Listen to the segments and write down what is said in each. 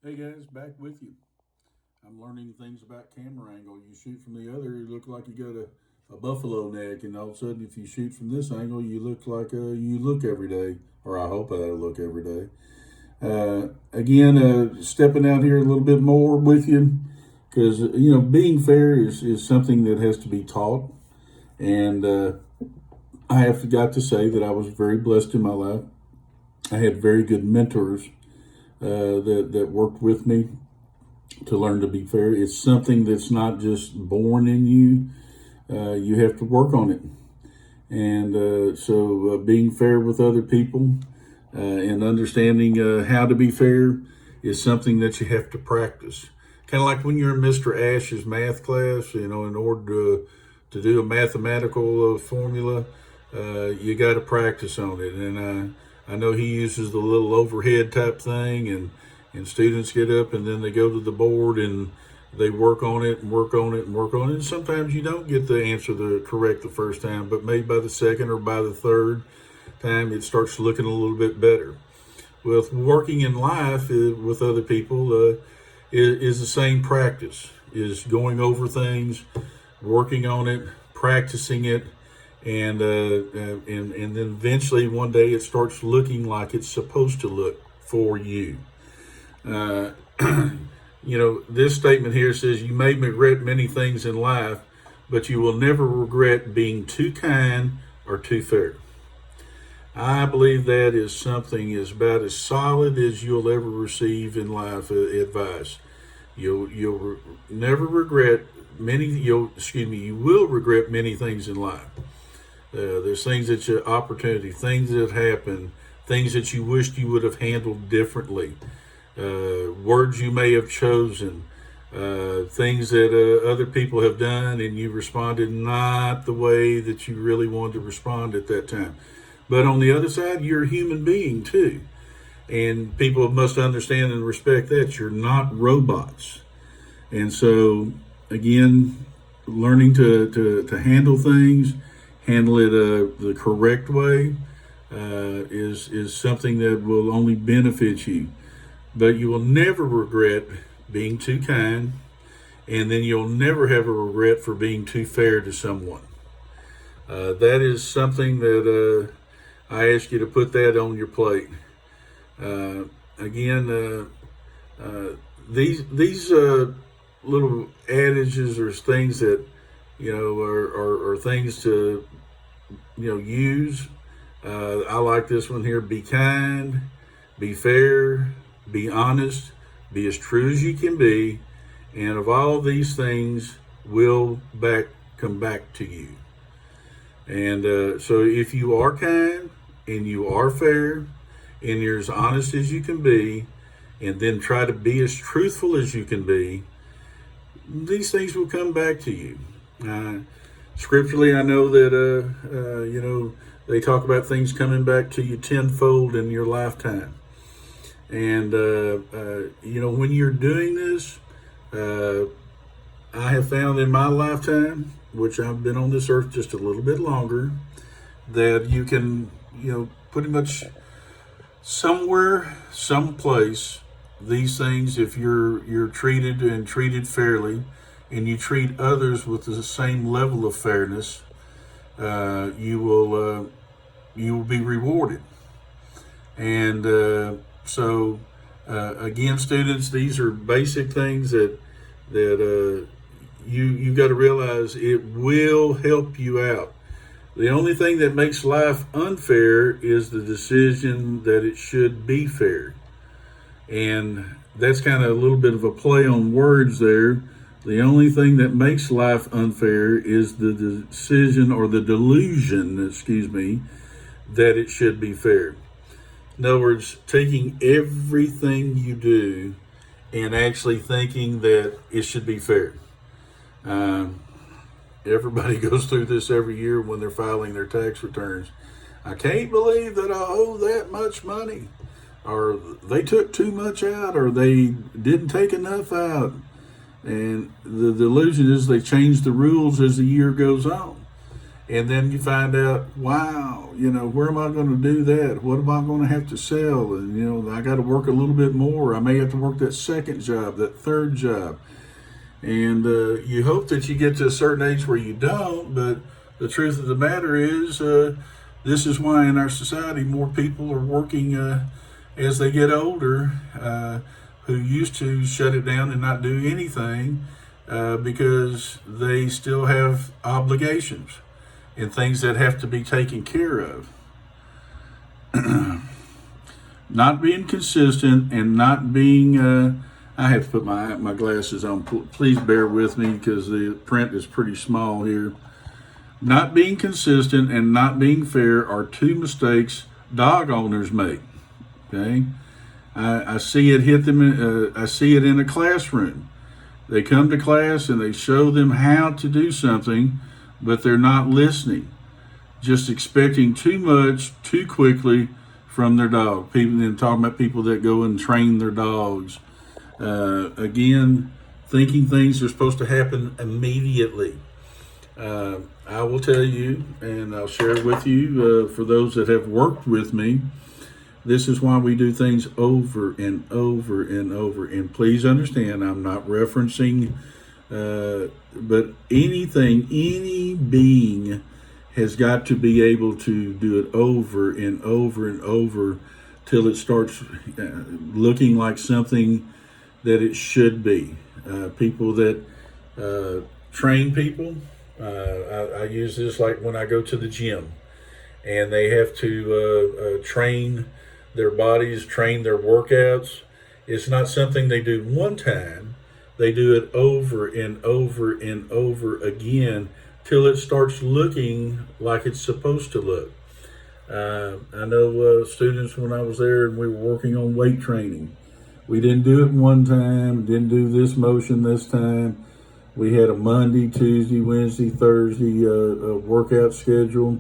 Hey guys, back with you. I'm learning things about camera angle. You shoot from the other, you look like you got a buffalo neck, and all of a sudden, if you shoot from this angle, you look like you look every day, or I hope I look every day. Again, stepping out here a little bit more with you, because being fair is something that has to be taught, and I have got to say that I was very blessed in my life. I had very good mentors that worked with me to learn to be fair. It's something that's not just born in you. You have to work on it. And so being fair with other people and understanding how to be fair is something that you have to practice. Kind of like when you're in Mr. Ash's math class, in order to do a mathematical formula, you got to practice on it. And I know he uses the little overhead type thing, and students get up and then they go to the board and they work on it and work on it and work on it. And sometimes you don't get the answer correct the first time, but maybe by the second or by the third time, it starts looking a little bit better. With working in life with other people is the same practice, is going over things, working on it, practicing it, and then eventually one day it starts looking like it's supposed to look for you. Uh, this statement here says, you may regret many things in life, but you will never regret being too kind or too fair. I believe that is something is about as solid as you'll ever receive in life advice. You'll never regret you will regret many things in life. There's things things that happen, things that you wished you would have handled differently, words you may have chosen, things that other people have done, and you responded not the way that you really wanted to respond at that time. But on the other side, you're a human being too. And people must understand and respect that you're not robots. And so, again, learning to handle things, handle it the correct way, is something that will only benefit you. But you will never regret being too kind, and then you'll never have a regret for being too fair to someone. That is something that I ask you to put that on your plate. Again, these little adages or things that are things to use. I like this one here: be kind, be fair, be honest, be as true as you can be, and of all these things will come back to you. And so if you are kind and you are fair and you're as honest as you can be, and then try to be as truthful as you can be, these things will come back to you. Scripturally, I know that they talk about things coming back to you tenfold in your lifetime. And when you're doing this, I have found in my lifetime, which I've been on this earth just a little bit longer, that you can pretty much somewhere, someplace, these things, if you're treated fairly, and you treat others with the same level of fairness, you will be rewarded. And again, students, these are basic things that you got to realize it will help you out. The only thing that makes life unfair is the decision that it should be fair. And that's kind of a little bit of a play on words there. The only thing that makes life unfair is the decision or the delusion, that it should be fair. In other words, taking everything you do and actually thinking that it should be fair. Everybody goes through this every year when they're filing their tax returns. I can't believe that I owe that much money, or they took too much out, or they didn't take enough out. And the delusion is they change the rules as the year goes on. And then you find out, wow, where am I going to do that? What am I going to have to sell? And, I got to work a little bit more. I may have to work that second job, that third job. And you hope that you get to a certain age where you don't, but the truth of the matter is, this is why in our society more people are working as they get older, who used to shut it down and not do anything because they still have obligations and things that have to be taken care of. Not being consistent and not being, I have to put my glasses on. Please bear with me because the print is pretty small here. Not being consistent and not being fair are two mistakes dog owners make. Okay, I see it hit them. I see it in a classroom. They come to class and they show them how to do something, but they're not listening. Just expecting too much too quickly from their dog. People then talking about people that go and train their dogs. Again, thinking things are supposed to happen immediately. I will tell you, and I'll share with you, for those that have worked with me, this is why we do things over and over and over. And please understand, I'm not referencing, but any being has got to be able to do it over and over and over till it starts looking like something that it should be. People that train people, I use this like when I go to the gym and they have to train their bodies, train their workouts. It's not something they do one time. They do it over and over and over again till it starts looking like it's supposed to look. I know students when I was there and we were working on weight training. We didn't do it one time, didn't do this motion this time. We had a Monday, Tuesday, Wednesday, Thursday workout schedule.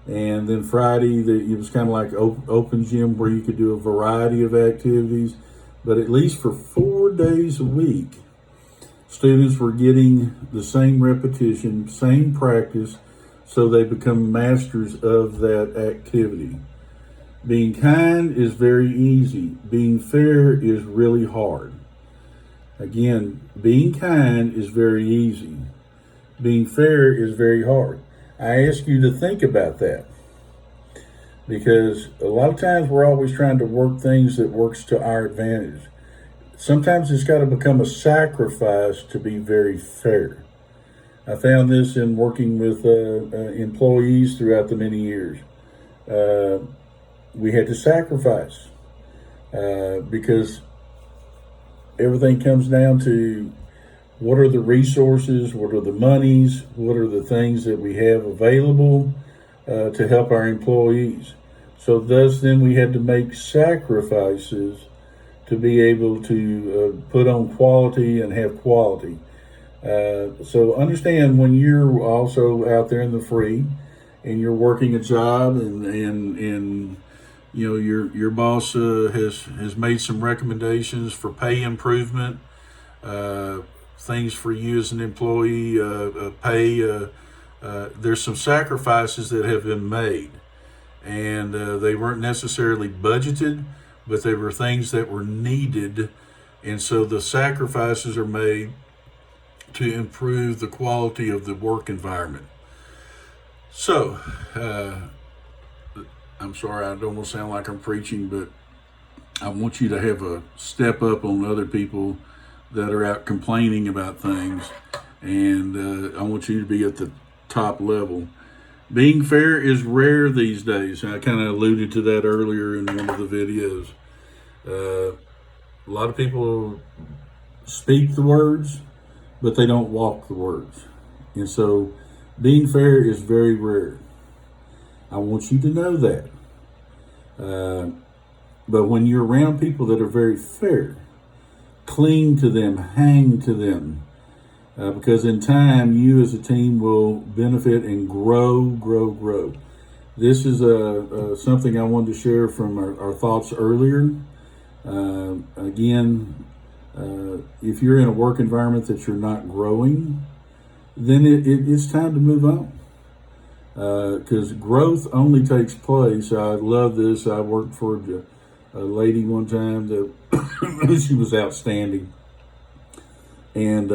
And then Friday, it was kind of like open gym where you could do a variety of activities. But at least for 4 days a week, students were getting the same repetition, same practice, so they become masters of that activity. Being kind is very easy. Being fair is really hard. Again, being kind is very easy. Being fair is very hard. I ask you to think about that because a lot of times we're always trying to work things that works to our advantage. Sometimes it's got to become a sacrifice to be very fair. I found this in working with employees throughout the many years. We had to sacrifice because everything comes down to what are the resources, what are the monies, what are the things that we have available to help our employees. So thus then we had to make sacrifices to be able to put on quality and have quality. So understand when you're also out there in the free and you're working a job and your boss has made some recommendations for pay improvement, things for you as an employee, pay. There's some sacrifices that have been made, and they weren't necessarily budgeted, but they were things that were needed, and so the sacrifices are made to improve the quality of the work environment. So, I'm sorry, I don't want to sound like I'm preaching, but I want you to have a step up on other people that are out complaining about things, and I want you to be at the top level. Being fair is rare these days. I kind of alluded to that earlier in one of the videos. A lot of people speak the words, but they don't walk the words. And so being fair is very rare. I want you to know that. But when you're around people that are very fair, cling to them, hang to them, because in time you as a team will benefit and grow. This is something I wanted to share from our thoughts earlier. Again, if you're in a work environment that you're not growing, then it's time to move on. because growth only takes place. I love this. I worked for a lady one time that she was outstanding. And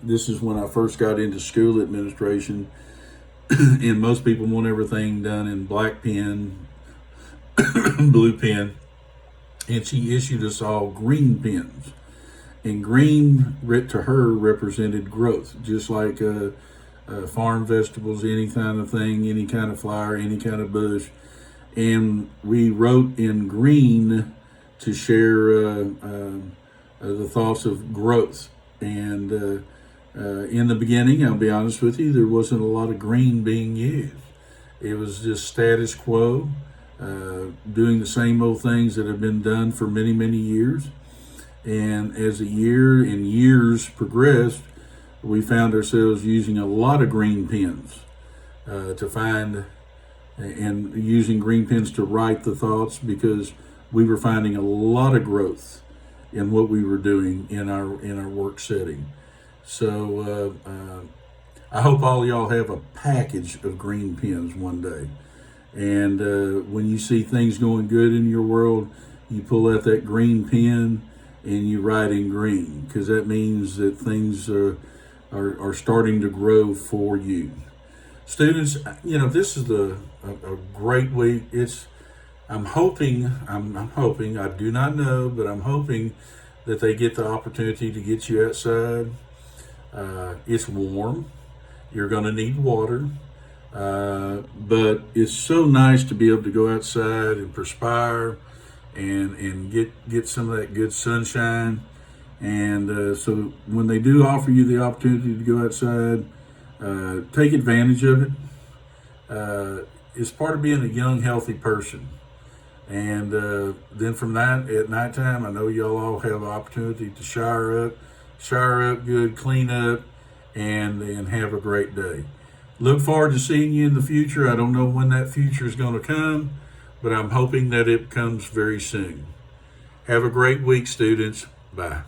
this is when I first got into school administration. And most people want everything done in black pen, blue pen. And she issued us all green pens. And green, to her, represented growth, just like farm vegetables, any kind of thing, any kind of flower, any kind of bush. And we wrote in green to share the thoughts of growth. And in the beginning, I'll be honest with you, there wasn't a lot of green being used. It was just status quo, doing the same old things that have been done for many, many years. And as the years progressed, we found ourselves using a lot of green pens to find, and using green pens to write the thoughts, because we were finding a lot of growth in what we were doing in our work setting. So I hope all y'all have a package of green pens one day. And when you see things going good in your world, you pull out that green pen and you write in green, because that means that things are starting to grow for you. Students, this is a great week. I'm hoping, I do not know, but I'm hoping that they get the opportunity to get you outside. It's warm. You're going to need water. But it's so nice to be able to go outside and perspire and get some of that good sunshine. And so when they do offer you the opportunity to go outside, take advantage of it. It's part of being a young, healthy person. And then from that, at nighttime, I know y'all all have an opportunity to shower up good, clean up, and have a great day. Look forward to seeing you in the future. I don't know when that future is going to come, but I'm hoping that it comes very soon. Have a great week, students. Bye.